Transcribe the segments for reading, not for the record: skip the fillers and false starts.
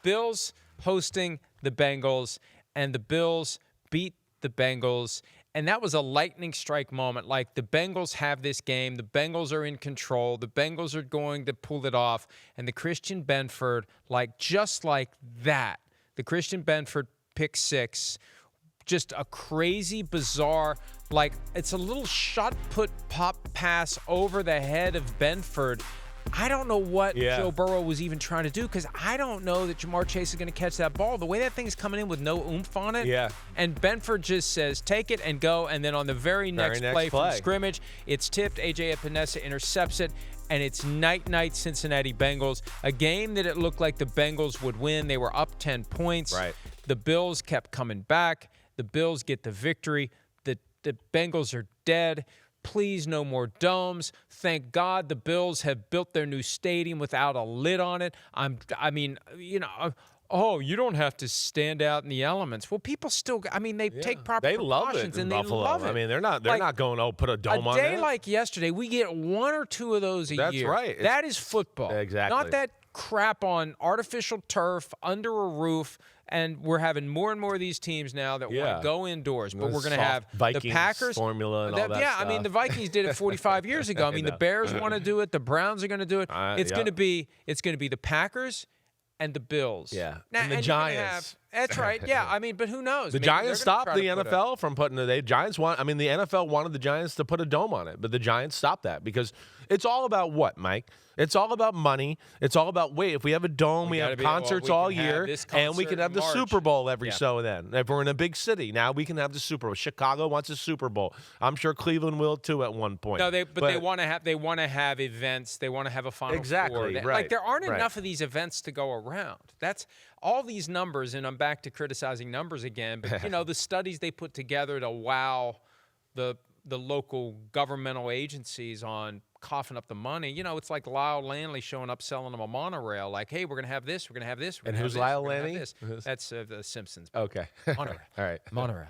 Bills hosting the Bengals, and the Bills beat the Bengals. And that was a lightning strike moment. Like, the Bengals have this game. The Bengals are in control. The Bengals are going to pull it off. And the Christian Benford, just like that, the Christian Benford pick six, just a crazy, bizarre, it's a little shot put pop pass over the head of Benford. I don't know what Joe Burrow was even trying to do, because I don't know that Jamar Chase is going to catch that ball. The way that thing's coming in with no oomph on it. Yeah. And Benford just says, take it and go. And then on the very next play from scrimmage, it's tipped. A.J. Epinesa intercepts it. And it's night-night Cincinnati Bengals. A game that it looked like the Bengals would win. They were up 10 points. Right. The Bills kept coming back. The Bills get the victory. The Bengals are dead. Please, no more domes. Thank God the Bills have built their new stadium without a lid on it. You don't have to stand out in the elements. Well, people still, they take proper precautions. They love it in Buffalo. They love it. They're not going, put a dome on it. A day like yesterday, we get one or two of those a year. That's right. That is football. Exactly. Not that crap on artificial turf under a roof. And we're having more and more of these teams now that want to go indoors. But we're going to have Vikings the Packers formula and all that stuff. The Vikings did it 45 years ago. The Bears want to do it. The Browns are going to do it. It's going to be the Packers and the Bills. Yeah. And the Giants. That's right. Yeah. But who knows? The Giants stopped the NFL from putting it. The NFL wanted the Giants to put a dome on it, but the Giants stopped that because it's all about what, Mike? It's all about money. It's all about, if we have a dome, we have concerts all year, and we can have the Super Bowl every so and then. If we're in a big city, now we can have the Super Bowl. Chicago wants a Super Bowl. I'm sure Cleveland will too at one point. No, they want to have events. They want to have a Final Four. Exactly, right. There aren't enough of these events to go around. That's all these numbers, and I'm back to criticizing numbers again, but the studies they put together to wow the local governmental agencies on coughing up the money. It's like Lyle Lanley showing up selling them a monorail. Like, hey, we're going to have this, we're going to have this. And who's Lyle Lanley? That's the Simpsons. Okay. Monorail. All right. Monorail.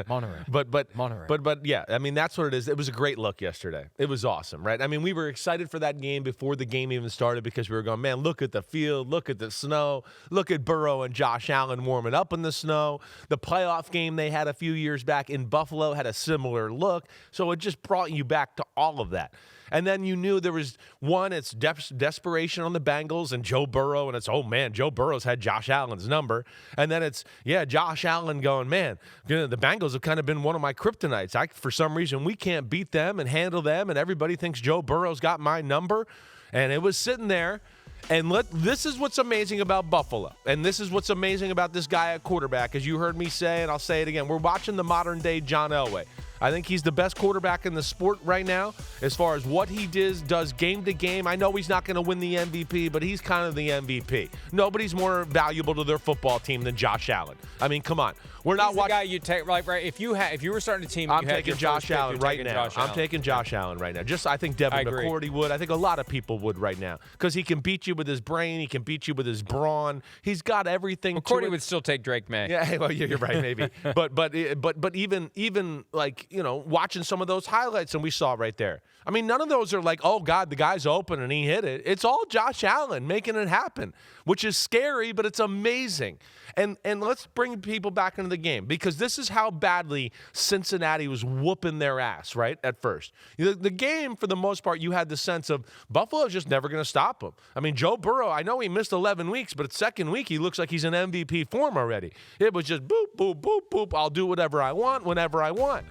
Monorail. But yeah, that's what it is. It was a great look yesterday. It was awesome, right? We were excited for that game before the game even started because we were going, man, look at the field, look at the snow, look at Burrow and Josh Allen warming up in the snow. The playoff game they had a few years back in Buffalo had a similar look. So it just brought you back to all of that. And then you knew there was it's desperation on the Bengals and Joe Burrow, and it's, oh, man, Joe Burrow's had Josh Allen's number. And then it's, Josh Allen going, man, the Bengals have kind of been one of my kryptonites. For some reason, we can't beat them and handle them, and everybody thinks Joe Burrow's got my number. And it was sitting there. And this is what's amazing about Buffalo. And this is what's amazing about this guy at quarterback. As you heard me say, and I'll say it again, we're watching the modern-day John Elway. I think he's the best quarterback in the sport right now as far as what he does game to game. I know he's not going to win the MVP, but he's kind of the MVP. Nobody's more valuable to their football team than Josh Allen. Come on. We're not watching. Guy you take right. If you were starting a team, I'm taking Josh Allen right now. I'm taking Josh Allen right now. I think Devin McCourty would. I think a lot of people would right now because he can beat you with his brain. He can beat you with his brawn. He's got everything. McCourty would still take Drake May. Yeah, well, you're right, maybe. but even watching some of those highlights and we saw right there. None of those are like, oh God, the guy's open and he hit it. It's all Josh Allen making it happen, which is scary, but it's amazing. And let's bring people back into the game because this is how badly Cincinnati was whooping their ass, right, at first. The game, for the most part, you had the sense of Buffalo's just never going to stop them. Joe Burrow, I know he missed 11 weeks, but second week he looks like he's in MVP form already. It was just boop, boop, boop, boop. I'll do whatever I want, whenever I want.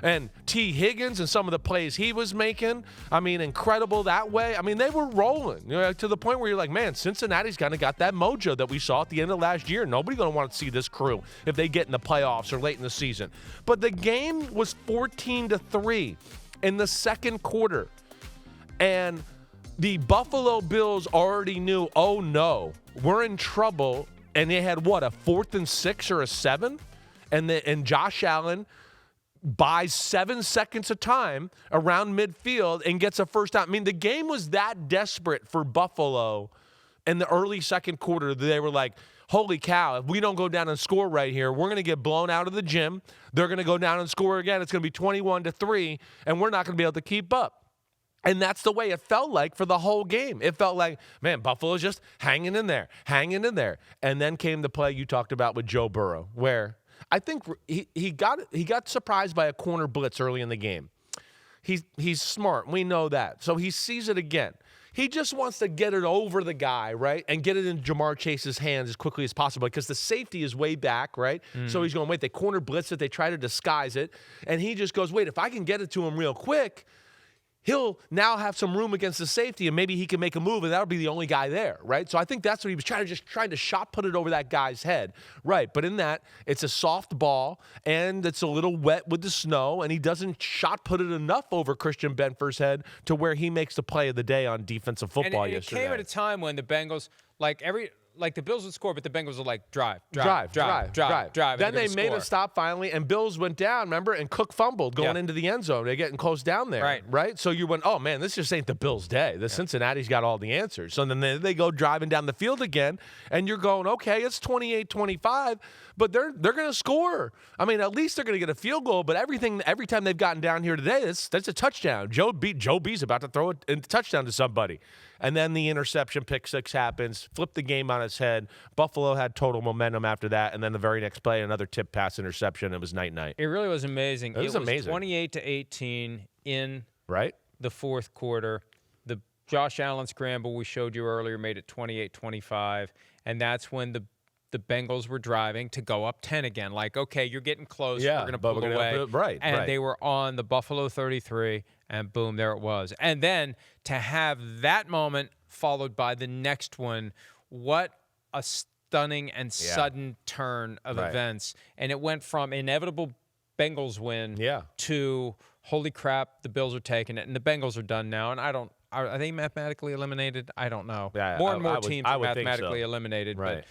And T. Higgins and some of the plays he was making, incredible that way. They were rolling to the point where you're like, man, Cincinnati's kind of got that mojo that we saw at the end of last year. Nobody's going to want to see this crew if they get in the playoffs or late in the season. But the game was 14-3 in the second quarter. And the Buffalo Bills already knew, oh, no, we're in trouble. And they had, a 4th and 6 or a 7? And Josh Allen buys 7 seconds of time around midfield and gets a first down. The game was that desperate for Buffalo in the early second quarter that they were like, holy cow, if we don't go down and score right here, we're going to get blown out of the gym. They're going to go down and score again. It's going to be 21-3, and we're not going to be able to keep up. And that's the way it felt like for the whole game. It felt like, man, Buffalo's just hanging in there. And then came the play you talked about with Joe Burrow, where I think he got surprised by a corner blitz early in the game. He's smart. We know that. So he sees it again. He just wants to get it over the guy, right, and get it in Jamar Chase's hands as quickly as possible because the safety is way back, right? So he's going, wait, they corner blitz it. They try to disguise it. And he just goes, wait, if I can get it to him real quick, he'll now have some room against the safety, and maybe he can make a move, and that'll be the only guy there, right? So I think that's what he was trying to shot put it over that guy's head, right? But in that, it's a soft ball, and it's a little wet with the snow, and he doesn't shot put it enough over Christian Benford's head to where he makes the play of the day on defensive football yesterday. It came at a time when the Bengals, the Bills would score, but the Bengals would drive. Then they made a stop finally, and Bills went down, remember? And Cook fumbled going into the end zone. They're getting close down there, right? So you went, oh, man, this just ain't the Bills' day. Cincinnati's got all the answers. So then they go driving down the field again, and you're going, okay, it's 28-25, but they're going to score. I mean, at least they're going to get a field goal, but every time they've gotten down here today, that's a touchdown. Joe B's about to throw a touchdown to somebody. And then the interception, pick six happens, flipped the game on its head. Buffalo had total momentum after that, and then the very next play, another tip pass interception. It was night-night. It really was amazing. It was amazing. 28-18 in right? the fourth quarter. The Josh Allen scramble we showed you earlier made it 28-25, and that's when the Bengals were driving to go up 10 again. Like, okay, you're getting close. We're going to pull away. Right. They were on the Buffalo 33, and boom, there it was. And then to have that moment followed by the next one, what a stunning and sudden turn of events. And it went from inevitable Bengals win to, holy crap, the Bills are taking it. And the Bengals are done now. And are they mathematically eliminated? I don't know. More and more teams are mathematically eliminated. Right.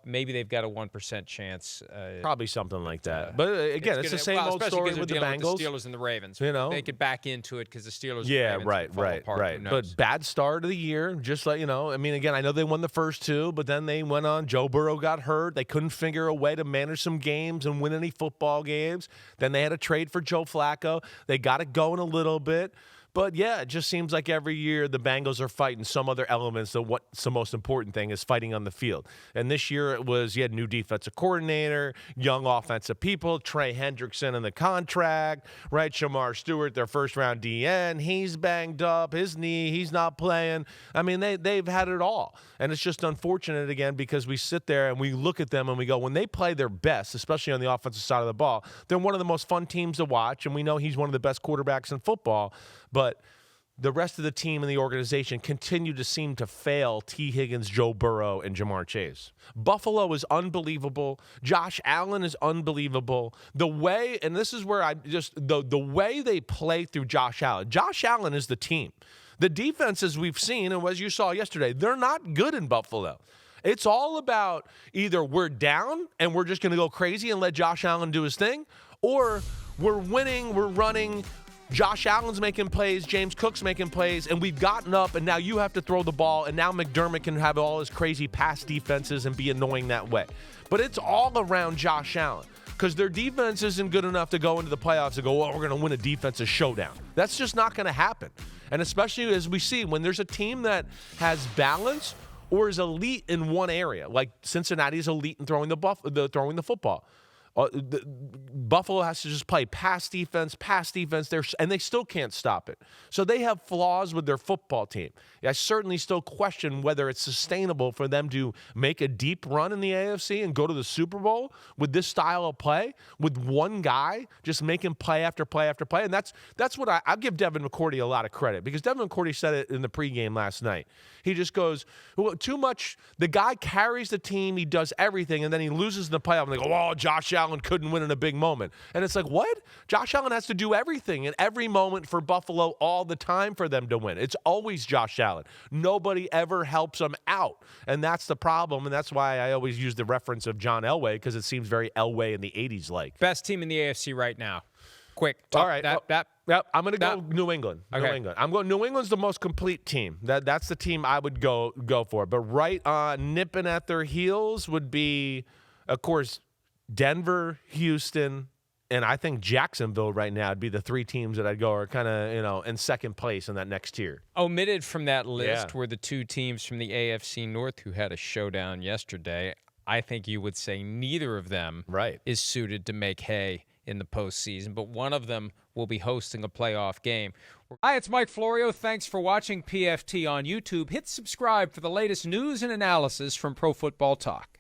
Maybe they've got a 1% chance. Probably something like that. But again, it's the same old story with the Bengals. With the Steelers and the Ravens. They could back into it because the Steelers. Yeah, and the Ravens fall apart. But bad start of the year. Just like I mean, again, I know they won the first two, but then they went on. Joe Burrow got hurt. They couldn't figure a way to manage some games and win any football games. Then they had a trade for Joe Flacco. They got it going a little bit. But, yeah, it just seems like every year the Bengals are fighting some other elements that what's the most important thing is fighting on the field. And this year it was, you had new defensive coordinator, young offensive people, Trey Hendrickson in the contract, right? Shamar Stewart, their first-round DN. He's banged up. His knee, he's not playing. I mean, they've had it all. And it's just unfortunate, again, because we sit there and we look at them and we go, when they play their best, especially on the offensive side of the ball, they're one of the most fun teams to watch, and we know he's one of the best quarterbacks in football. But the rest of the team and the organization continue to seem to fail T. Higgins, Joe Burrow, and Jamar Chase. Buffalo is unbelievable. Josh Allen is unbelievable. The way, and this is where the way they play through Josh Allen. Josh Allen is the team. The defenses we've seen, and as you saw yesterday, they're not good in Buffalo. It's all about either we're down and we're just going to go crazy and let Josh Allen do his thing, or we're winning, we're running, Josh Allen's making plays, James Cook's making plays, and we've gotten up, and now you have to throw the ball, and now McDermott can have all his crazy pass defenses and be annoying that way. But it's all around Josh Allen because their defense isn't good enough to go into the playoffs and go, well, we're going to win a defensive showdown. That's just not going to happen. And especially as we see, when there's a team that has balance or is elite in one area, like Cincinnati is elite in throwing the football. Buffalo has to just play pass defense, and they still can't stop it. So they have flaws with their football team. I certainly still question whether it's sustainable for them to make a deep run in the AFC and go to the Super Bowl with this style of play, with one guy just making play after play after play. And that's what I'll give Devin McCourty a lot of credit, because Devin McCourty said it in the pregame last night. He just goes, well, too much. The guy carries the team. He does everything, and then he loses in the playoff. And they go, oh, Josh Allen couldn't win in a big moment. And it's like, what? Josh Allen has to do everything in every moment for Buffalo all the time for them to win. It's always Josh Allen. Nobody ever helps him out. And that's the problem. And that's why I always use the reference of John Elway, because it seems very Elway in the 80s like. Best team in the AFC right now. Quick. All right. Yep. I'm going to go New England. Okay. New England. I'm going. New England's the most complete team. That's the team I would go for. But right nipping at their heels would be, of course, Denver, Houston, and I think Jacksonville right now would be the three teams that I'd go are kind of, in second place in that next tier. Omitted from that list were the two teams from the AFC North who had a showdown yesterday. I think you would say neither of them is suited to make hay in the postseason, but one of them will be hosting a playoff game. Hi, it's Mike Florio. Thanks for watching PFT on YouTube. Hit subscribe for the latest news and analysis from Pro Football Talk.